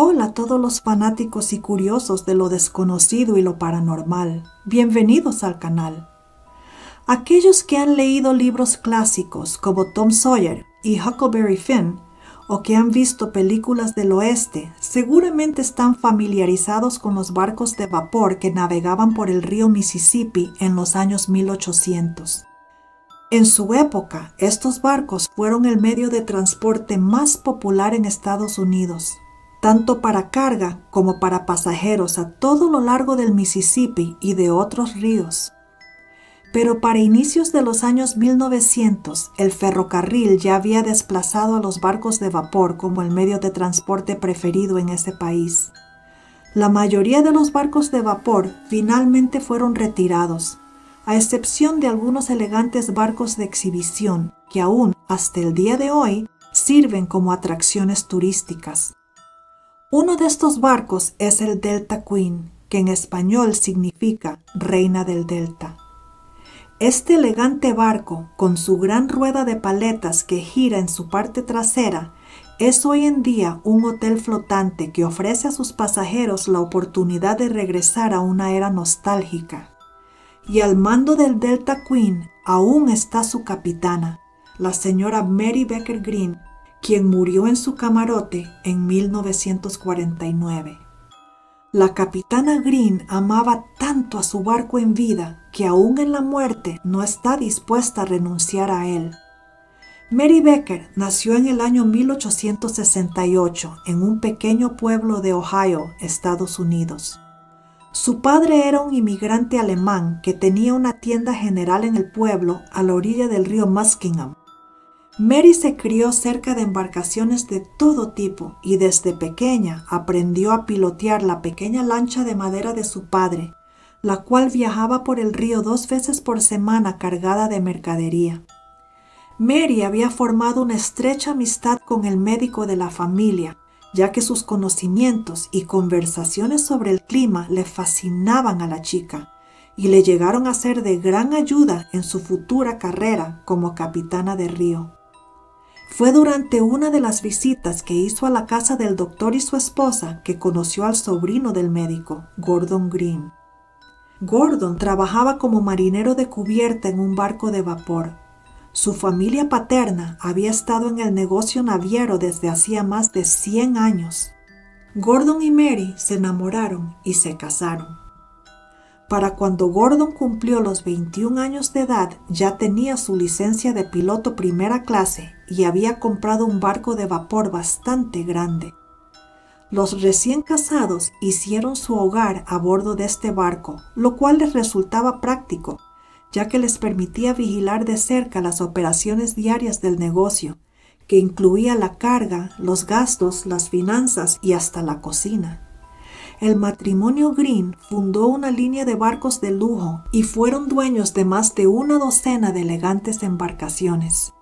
Hola a todos los fanáticos y curiosos de lo desconocido y lo paranormal. Bienvenidos al canal. Aquellos que han leído libros clásicos como Tom Sawyer y Huckleberry Finn o que han visto películas del oeste seguramente están familiarizados con los barcos de vapor que navegaban por el río Mississippi en los años 1800. En su época, estos barcos fueron el medio de transporte más popular en Estados Unidos, tanto para carga como para pasajeros a todo lo largo del Mississippi y de otros ríos. Pero para inicios de los años 1900, el ferrocarril ya había desplazado a los barcos de vapor como el medio de transporte preferido en ese país. La mayoría de los barcos de vapor finalmente fueron retirados, a excepción de algunos elegantes barcos de exhibición que aún hasta el día de hoy sirven como atracciones turísticas. Uno de estos barcos es el Delta Queen, que en español significa Reina del Delta. Este elegante barco, con su gran rueda de paletas que gira en su parte trasera, es hoy en día un hotel flotante que ofrece a sus pasajeros la oportunidad de regresar a una era nostálgica. Y al mando del Delta Queen aún está su capitana, la señora Mary Baker Green, quien murió en su camarote en 1949. La capitana Green amaba tanto a su barco en vida que aún en la muerte no está dispuesta a renunciar a él. Mary Baker nació en el año 1868 en un pequeño pueblo de Ohio, Estados Unidos. Su padre era un inmigrante alemán que tenía una tienda general en el pueblo a la orilla del río Muskingum. Mary se crió cerca de embarcaciones de todo tipo y desde pequeña aprendió a pilotear la pequeña lancha de madera de su padre, la cual viajaba por el río 2 veces por semana cargada de mercadería. Mary había formado una estrecha amistad con el médico de la familia, ya que sus conocimientos y conversaciones sobre el clima le fascinaban a la chica y le llegaron a ser de gran ayuda en su futura carrera como capitana de río. Fue durante una de las visitas que hizo a la casa del doctor y su esposa que conoció al sobrino del médico, Gordon Green. Gordon trabajaba como marinero de cubierta en un barco de vapor. Su familia paterna había estado en el negocio naviero desde hacía más de 100 años. Gordon y Mary se enamoraron y se casaron. Para cuando Gordon cumplió los 21 años de edad, ya tenía su licencia de piloto primera clase y había comprado un barco de vapor bastante grande. Los recién casados hicieron su hogar a bordo de este barco, lo cual les resultaba práctico, ya que les permitía vigilar de cerca las operaciones diarias del negocio, que incluía la carga, los gastos, las finanzas y hasta la cocina. El matrimonio Green fundó una línea de barcos de lujo y fueron dueños de más de una docena de elegantes embarcaciones.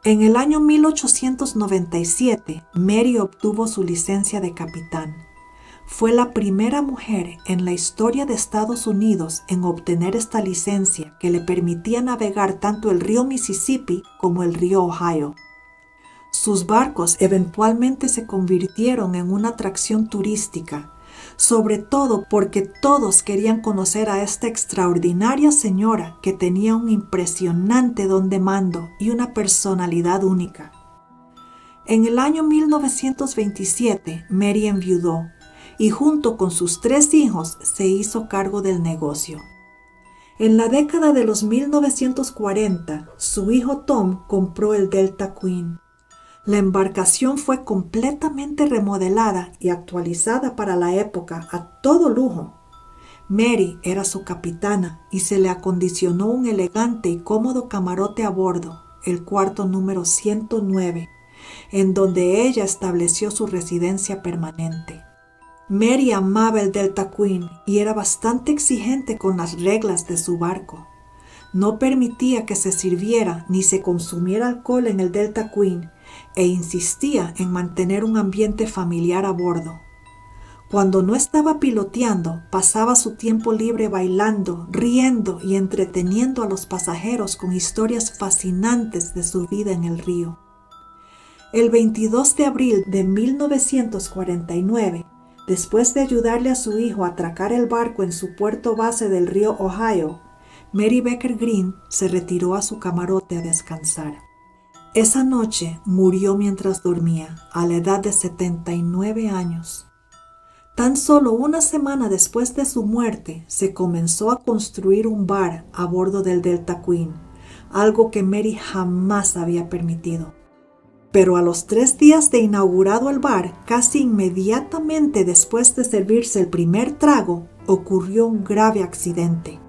En el año 1897, Mary obtuvo su licencia de capitán. Fue la primera mujer en la historia de Estados Unidos en obtener esta licencia que le permitía navegar tanto el río Mississippi como el río Ohio. Sus barcos eventualmente se convirtieron en una atracción turística, sobre todo porque todos querían conocer a esta extraordinaria señora que tenía un impresionante don de mando y una personalidad única. En el año 1927, Mary enviudó y junto con sus 3 hijos se hizo cargo del negocio. En la década de los 1940, su hijo Tom compró el Delta Queen. La embarcación fue completamente remodelada y actualizada para la época a todo lujo. Mary era su capitana y se le acondicionó un elegante y cómodo camarote a bordo, el cuarto número 109, en donde ella estableció su residencia permanente. Mary amaba el Delta Queen y era bastante exigente con las reglas de su barco. No permitía que se sirviera ni se consumiera alcohol en el Delta Queen e insistía en mantener un ambiente familiar a bordo. Cuando no estaba piloteando, pasaba su tiempo libre bailando, riendo y entreteniendo a los pasajeros con historias fascinantes de su vida en el río. El 22 de abril de 1949, después de ayudarle a su hijo a atracar el barco en su puerto base del río Ohio, Mary Baker Greene se retiró a su camarote a descansar. Esa noche murió mientras dormía, a la edad de 79 años. Tan solo una semana después de su muerte, se comenzó a construir un bar a bordo del Delta Queen, algo que Mary jamás había permitido. Pero a los 3 días de inaugurado el bar, casi inmediatamente después de servirse el primer trago, ocurrió un grave accidente.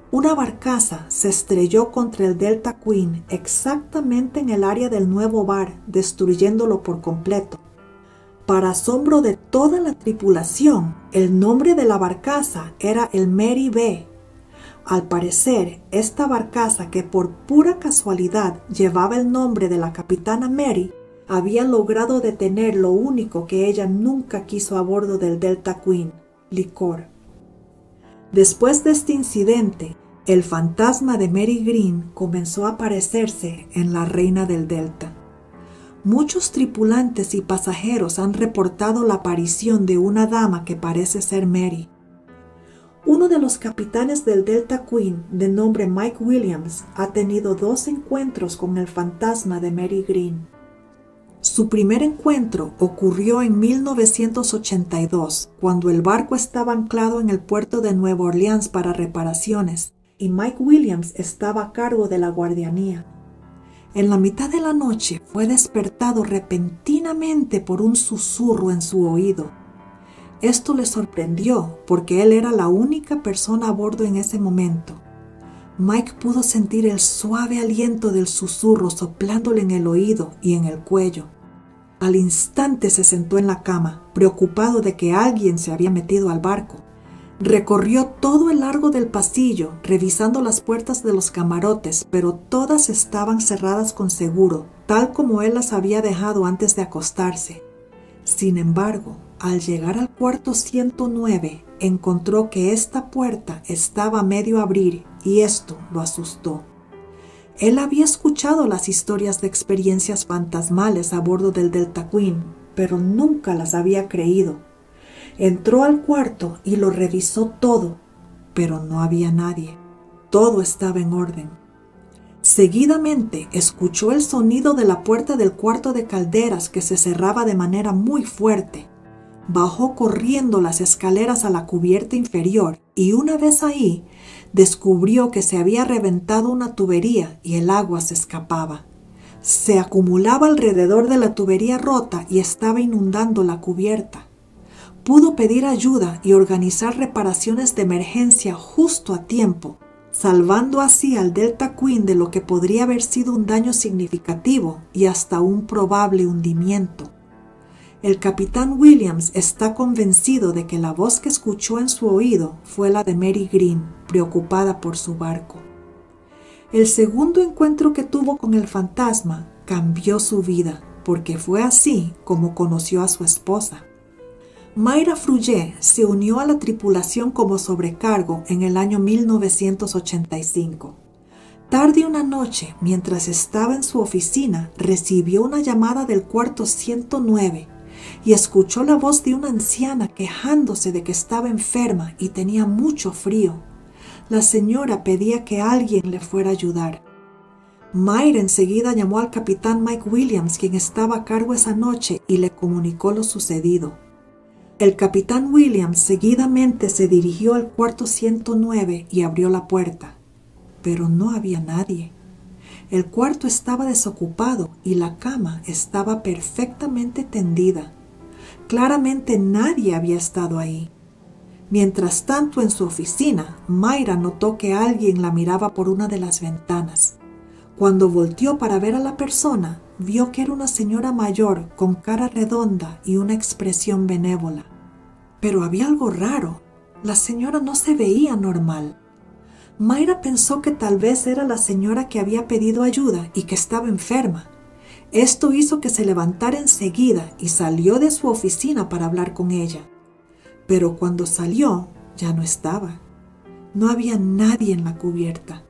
Una barcaza se estrelló contra el Delta Queen exactamente en el área del nuevo bar, destruyéndolo por completo. Para asombro de toda la tripulación, el nombre de la barcaza era el Mary B. Al parecer, esta barcaza, que por pura casualidad llevaba el nombre de la capitana Mary, había logrado detener lo único que ella nunca quiso a bordo del Delta Queen: licor. Después de este incidente, el fantasma de Mary Greene comenzó a aparecerse en la Reina del Delta. Muchos tripulantes y pasajeros han reportado la aparición de una dama que parece ser Mary. Uno de los capitanes del Delta Queen, de nombre Mike Williams, ha tenido 2 encuentros con el fantasma de Mary Greene. Su primer encuentro ocurrió en 1982, cuando el barco estaba anclado en el puerto de Nueva Orleans para reparaciones, y Mike Williams estaba a cargo de la guardianía. En la mitad de la noche fue despertado repentinamente por un susurro en su oído. Esto le sorprendió porque él era la única persona a bordo en ese momento. Mike pudo sentir el suave aliento del susurro soplándole en el oído y en el cuello. Al instante se sentó en la cama, preocupado de que alguien se había metido al barco. Recorrió todo el largo del pasillo, revisando las puertas de los camarotes, pero todas estaban cerradas con seguro, tal como él las había dejado antes de acostarse. Sin embargo, al llegar al cuarto 109, encontró que esta puerta estaba a medio abrir y esto lo asustó. Él había escuchado las historias de experiencias fantasmales a bordo del Delta Queen, pero nunca las había creído. Entró al cuarto y lo revisó todo, pero no había nadie. Todo estaba en orden. Seguidamente escuchó el sonido de la puerta del cuarto de calderas que se cerraba de manera muy fuerte. Bajó corriendo las escaleras a la cubierta inferior y una vez ahí, descubrió que se había reventado una tubería y el agua se escapaba. Se acumulaba alrededor de la tubería rota y estaba inundando la cubierta. Pudo pedir ayuda y organizar reparaciones de emergencia justo a tiempo, salvando así al Delta Queen de lo que podría haber sido un daño significativo y hasta un probable hundimiento. El capitán Williams está convencido de que la voz que escuchó en su oído fue la de Mary Greene, preocupada por su barco. El segundo encuentro que tuvo con el fantasma cambió su vida, porque fue así como conoció a su esposa. Mayra Frugé se unió a la tripulación como sobrecargo en el año 1985. Tarde una noche, mientras estaba en su oficina, recibió una llamada del cuarto 109 y escuchó la voz de una anciana quejándose de que estaba enferma y tenía mucho frío. La señora pedía que alguien le fuera a ayudar. Mayra enseguida llamó al capitán Mike Williams, quien estaba a cargo esa noche, y le comunicó lo sucedido. El capitán Williams seguidamente se dirigió al cuarto 109 y abrió la puerta, pero no había nadie. El cuarto estaba desocupado y la cama estaba perfectamente tendida. Claramente nadie había estado ahí. Mientras tanto, en su oficina, Mayra notó que alguien la miraba por una de las ventanas. Cuando volteó para ver a la persona, vio que era una señora mayor con cara redonda y una expresión benévola. Pero había algo raro. La señora no se veía normal. Mayra pensó que tal vez era la señora que había pedido ayuda y que estaba enferma. Esto hizo que se levantara enseguida y salió de su oficina para hablar con ella. Pero cuando salió, ya no estaba. No había nadie en la cubierta.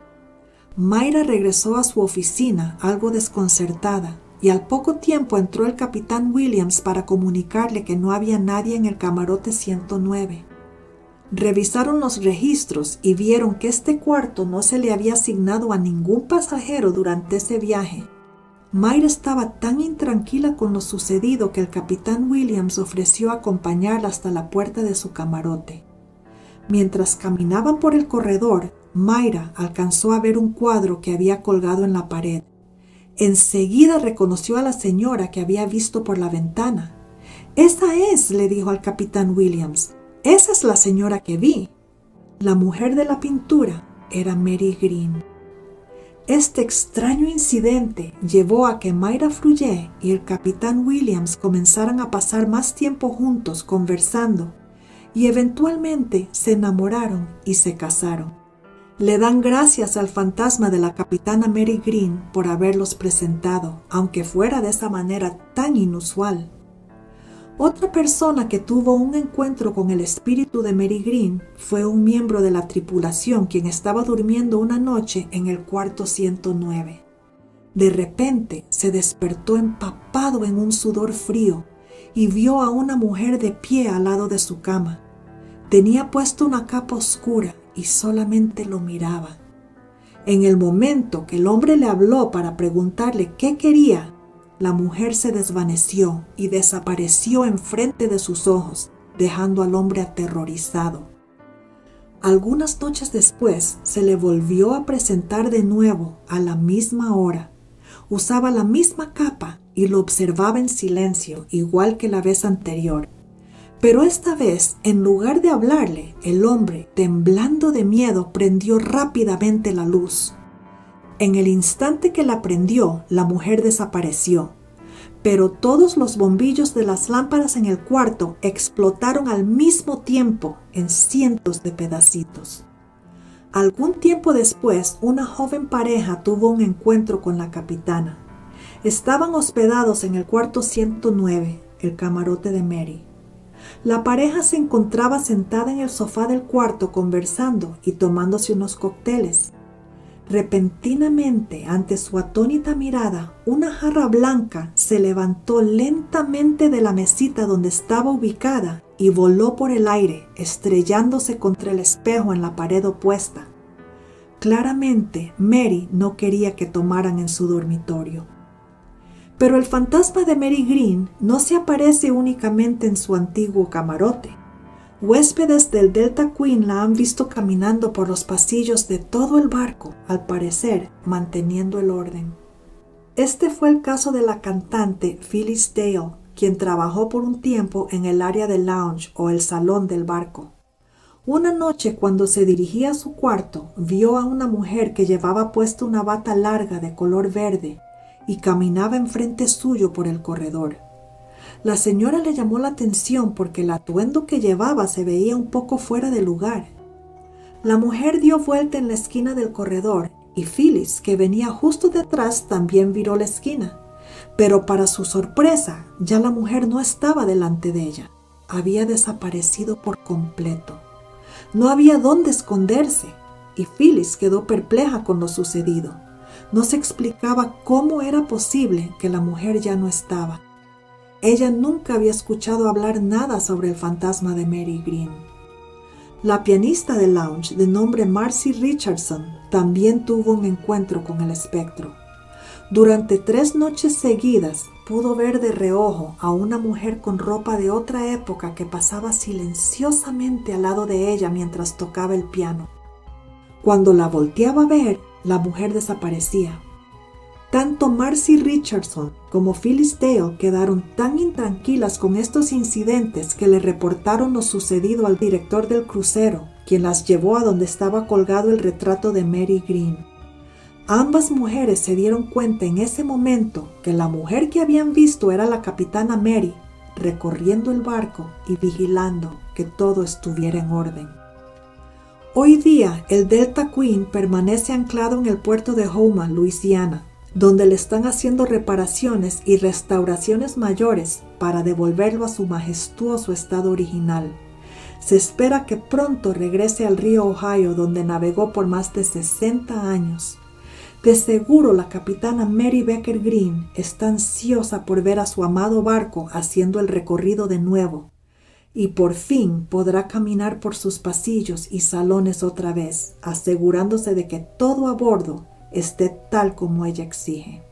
Mayra regresó a su oficina algo desconcertada y al poco tiempo entró el capitán Williams para comunicarle que no había nadie en el camarote 109. Revisaron los registros y vieron que este cuarto no se le había asignado a ningún pasajero durante ese viaje. Mayra estaba tan intranquila con lo sucedido que el capitán Williams ofreció acompañarla hasta la puerta de su camarote. Mientras caminaban por el corredor, Mayra alcanzó a ver un cuadro que había colgado en la pared. Enseguida reconoció a la señora que había visto por la ventana. «Esa es», le dijo al capitán Williams. «Esa es la señora que vi». La mujer de la pintura era Mary Green. Este extraño incidente llevó a que Mayra Frouillet y el capitán Williams comenzaran a pasar más tiempo juntos conversando y eventualmente se enamoraron y se casaron. Le dan gracias al fantasma de la capitana Mary Green por haberlos presentado, aunque fuera de esa manera tan inusual. Otra persona que tuvo un encuentro con el espíritu de Mary Green fue un miembro de la tripulación quien estaba durmiendo una noche en el cuarto 109. De repente se despertó empapado en un sudor frío y vio a una mujer de pie al lado de su cama. Tenía puesto una capa oscura y solamente lo miraba. En el momento que el hombre le habló para preguntarle qué quería, la mujer se desvaneció y desapareció enfrente de sus ojos, dejando al hombre aterrorizado. Algunas noches después se le volvió a presentar de nuevo a la misma hora. Usaba la misma capa y lo observaba en silencio, igual que la vez anterior. Pero esta vez, en lugar de hablarle, el hombre, temblando de miedo, prendió rápidamente la luz. En el instante que la prendió, la mujer desapareció, pero todos los bombillos de las lámparas en el cuarto explotaron al mismo tiempo en cientos de pedacitos. Algún tiempo después, una joven pareja tuvo un encuentro con la capitana. Estaban hospedados en el cuarto 109, el camarote de Mary. La pareja se encontraba sentada en el sofá del cuarto conversando y tomándose unos cócteles. Repentinamente, ante su atónita mirada, una jarra blanca se levantó lentamente de la mesita donde estaba ubicada y voló por el aire, estrellándose contra el espejo en la pared opuesta. Claramente, Mary no quería que tomaran en su dormitorio. Pero el fantasma de Mary Green no se aparece únicamente en su antiguo camarote. Huéspedes del Delta Queen la han visto caminando por los pasillos de todo el barco, al parecer manteniendo el orden. Este fue el caso de la cantante Phyllis Dale, quien trabajó por un tiempo en el área del lounge o el salón del barco. Una noche, cuando se dirigía a su cuarto, vio a una mujer que llevaba puesta una bata larga de color verde y caminaba enfrente suyo por el corredor. La señora le llamó la atención porque el atuendo que llevaba se veía un poco fuera de lugar. La mujer dio vuelta en la esquina del corredor y Phyllis, que venía justo detrás, también viró la esquina. Pero para su sorpresa, ya la mujer no estaba delante de ella. Había desaparecido por completo. No había dónde esconderse y Phyllis quedó perpleja con lo sucedido. No se explicaba cómo era posible que la mujer ya no estaba. Ella nunca había escuchado hablar nada sobre el fantasma de Mary Green. La pianista del lounge, de nombre Marcy Richardson, también tuvo un encuentro con el espectro. Durante 3 noches seguidas pudo ver de reojo a una mujer con ropa de otra época que pasaba silenciosamente al lado de ella mientras tocaba el piano. Cuando la volteaba a ver, la mujer desaparecía. Tanto Marcy Richardson como Phyllis Dale quedaron tan intranquilas con estos incidentes que le reportaron lo sucedido al director del crucero, quien las llevó a donde estaba colgado el retrato de Mary Green. Ambas mujeres se dieron cuenta en ese momento que la mujer que habían visto era la capitana Mary, recorriendo el barco y vigilando que todo estuviera en orden. Hoy día, el Delta Queen permanece anclado en el puerto de Houma, Luisiana, donde le están haciendo reparaciones y restauraciones mayores para devolverlo a su majestuoso estado original. Se espera que pronto regrese al río Ohio, donde navegó por más de 60 años. De seguro la capitana Mary Baker Green está ansiosa por ver a su amado barco haciendo el recorrido de nuevo, y por fin podrá caminar por sus pasillos y salones otra vez, asegurándose de que todo a bordo esté tal como ella exige.